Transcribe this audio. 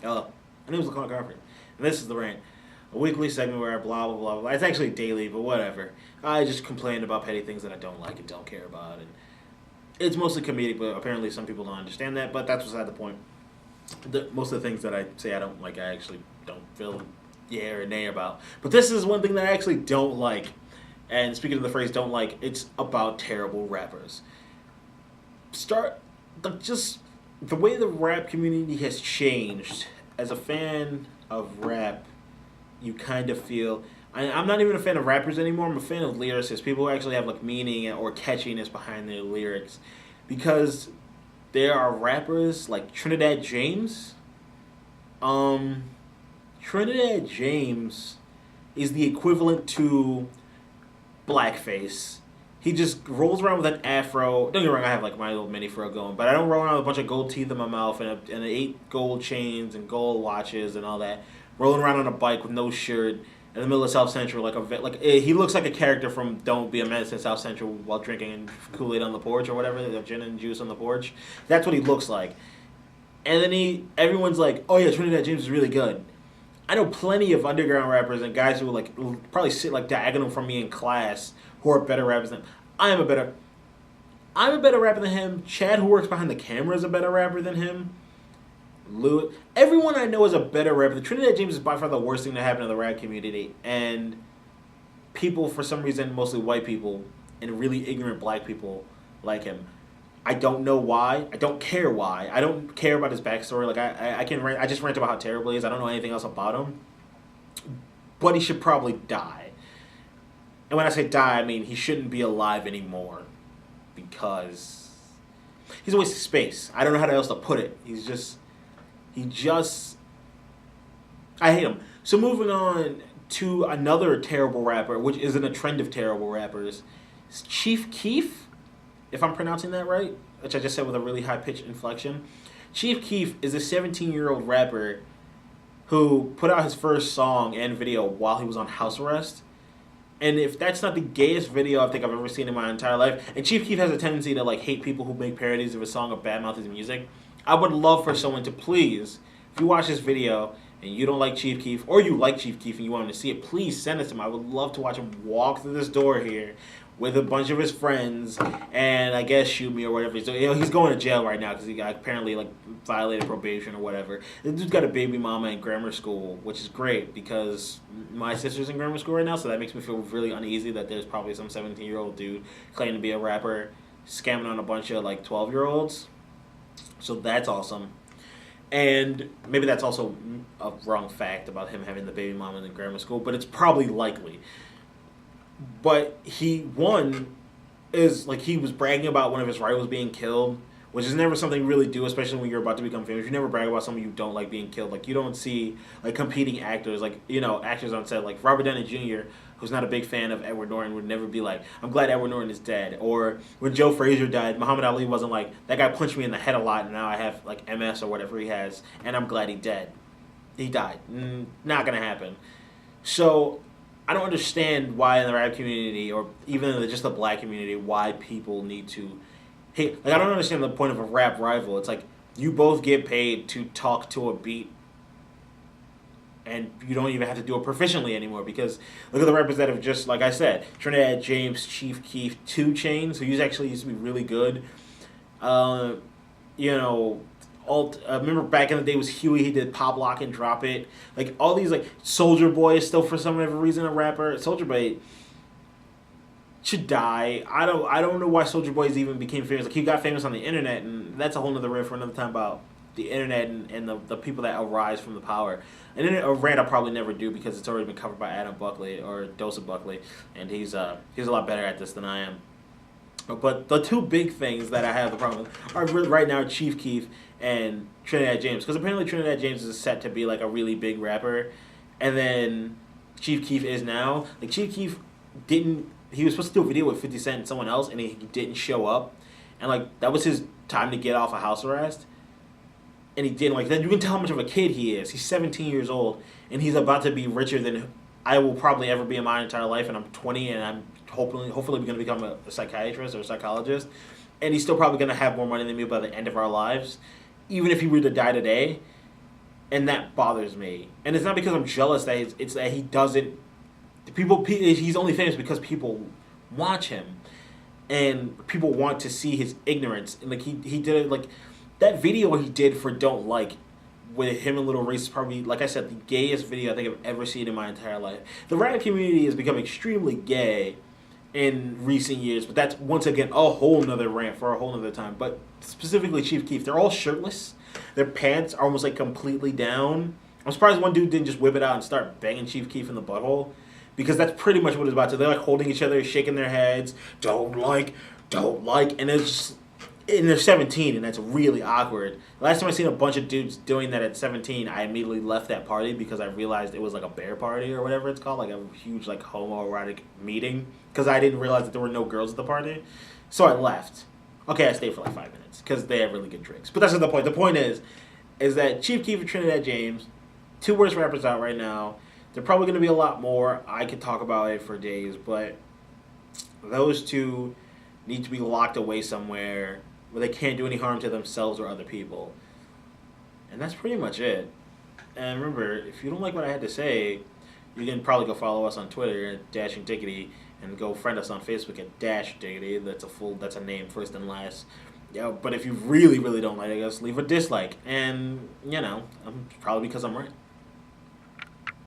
My name is Laquan Garfield, and this is The Rant, a weekly segment where I blah, blah, blah, blah. It's actually daily, but whatever. I just complain about petty things that I don't like and don't care about, and it's mostly comedic, but apparently some people don't understand that, but that's beside the point. Most of the things that I say I don't like, I actually don't feel yeah or nay about. But this is one thing that I actually don't like, and speaking of the phrase don't like, it's about terrible rappers. Start, just the way the rap community has changed. As a fan of rap, you kind of feel. I'm not even a fan of rappers anymore. I'm a fan of lyricists, people who actually have like meaning or catchiness behind their lyrics, because there are rappers like Trinidad James. Um, Trinidad James is the equivalent to blackface. He just rolls around with an afro. Don't get me wrong, I have like my little mini fro going, but I don't roll around with a bunch of gold teeth in my mouth and 8 gold chains and gold watches and all that. Rolling around on a bike with no shirt in the middle of South Central, he looks like a character from Don't Be a Menace in South Central while drinking Kool-Aid on the porch or whatever, the gin and juice on the porch. That's what he looks like. And then everyone's like, "Oh yeah, Trinidad James is really good." I know plenty of underground rappers and guys who like probably sit like diagonal from me in class who are better rappers than I am. I'm a better rapper than him. Chad, who works behind the camera, is a better rapper than him. Lewis, everyone I know is a better rapper. The Trinidad James is by far the worst thing to happen to the rap community, and people, for some reason, mostly white people and really ignorant black people, like him. I don't know why. I don't care why. I don't care about his backstory. Like I can rant. I just rant about how terrible he is. I don't know anything else about him. But he should probably die. And when I say die, I mean he shouldn't be alive anymore, because he's a waste of space. I don't know how else to put it. He just, I hate him. So moving on to another terrible rapper, which isn't a trend of terrible rappers, is Cheif Keef, if I'm pronouncing that right, which I just said with a really high pitched inflection. Cheif Keef is a 17-year-old rapper who put out his first song and video while he was on house arrest. And if that's not the gayest video I think I've ever seen in my entire life, and Cheif Keef has a tendency to like hate people who make parodies of a song or badmouth his music, I would love for someone to please, if you watch this video and you don't like Cheif Keef, or you like Cheif Keef and you want him to see it, please send it to him. I would love to watch him walk through this door here with a bunch of his friends and I guess shoot me or whatever. So he's going to jail right now because he got apparently like violated probation or whatever. This dude's got a baby mama in grammar school, which is great because my sister's in grammar school right now, so that makes me feel really uneasy that there's probably some 17-year-old dude claiming to be a rapper scamming on a bunch of like 12-year-olds. So that's awesome. And maybe that's also a wrong fact about him having the baby mama in grammar school, but it's probably likely. But he was bragging about one of his rivals being killed, which is never something you really do, especially when you're about to become famous. You never brag about someone you don't like being killed. Like, you don't see like competing actors, like, actors on set, like Robert Downey Jr., who's not a big fan of Edward Norton, would never be like, "I'm glad Edward Norton is dead." Or when Joe Frazier died, Muhammad Ali wasn't like, "That guy punched me in the head a lot and now I have like MS or whatever he has and I'm glad he's dead." He died. Not gonna happen. So I don't understand why in the rap community, or even in just the black community, why people need to hate. Like, I don't understand the point of a rap rival. It's like you both get paid to talk to a beat, and you don't even have to do it proficiently anymore. Because look at the rappers that have just, like I said, Trinidad James, Cheif Keef, 2 Chainz, who used to be really good. You know, remember back in the day was Huey. He did Pop Lock and Drop It. Like all these, like Soldier Boy is still for some reason a rapper. Soldier Boy should die. I don't know why Soldier Boy even became famous. Like, he got famous on the internet, and that's a whole nother rant for another time about the internet and the people that arise from the power. And then a rant I'll probably never do because it's already been covered by Adam Buckley or Dosa Buckley, and he's a lot better at this than I am. But the 2 big things that I have the problem with are right now Cheif Keef and Trinidad James. Because apparently Trinidad James is set to be like a really big rapper. And then Cheif Keef is now. Like, Cheif Keef he was supposed to do a video with 50 Cent and someone else, and he didn't show up. And like, that was his time to get off of house arrest. And he didn't. Like, then you can tell how much of a kid he is. He's 17 years old, and he's about to be richer than I will probably ever be in my entire life. And I'm 20, and I'm hopefully going to become a psychiatrist or a psychologist, and he's still probably going to have more money than me by the end of our lives. Even if he were to die today, and that bothers me. And it's not because I'm jealous that it's that he doesn't. He's only famous because people watch him, and people want to see his ignorance. And like he did it like that video he did for Don't Like with him and Little Reese is probably, like I said, the gayest video I think I've ever seen in my entire life. The rap community has become extremely gay in recent years, but that's once again a whole nother rant for a whole nother time. But specifically Cheif Keef, they're all shirtless. Their pants are almost like completely down. I'm surprised one dude didn't just whip it out and start banging Cheif Keef in the butthole, because that's pretty much what it's about. So they're like holding each other, shaking their heads, don't like, and it's just, and they're 17, and that's really awkward. The last time I seen a bunch of dudes doing that at 17, I immediately left that party because I realized it was like a bear party or whatever it's called, like a huge like homoerotic meeting, because I didn't realize that there were no girls at the party. So I left. Okay, I stayed for like 5 minutes because they have really good drinks. But that's not the point. The point is that Cheif Keef and Trinidad James, two worst rappers out right now. There are probably going to be a lot more. I could talk about it for days, but those two need to be locked away somewhere where they can't do any harm to themselves or other people. And that's pretty much it. And remember, if you don't like what I had to say, you can probably go follow us on Twitter at Dashing Diggity, and go friend us on Facebook at Dash Diggity. That's a name first and last. Yeah, but if you really, really don't like us, leave a dislike. And, probably because I'm right.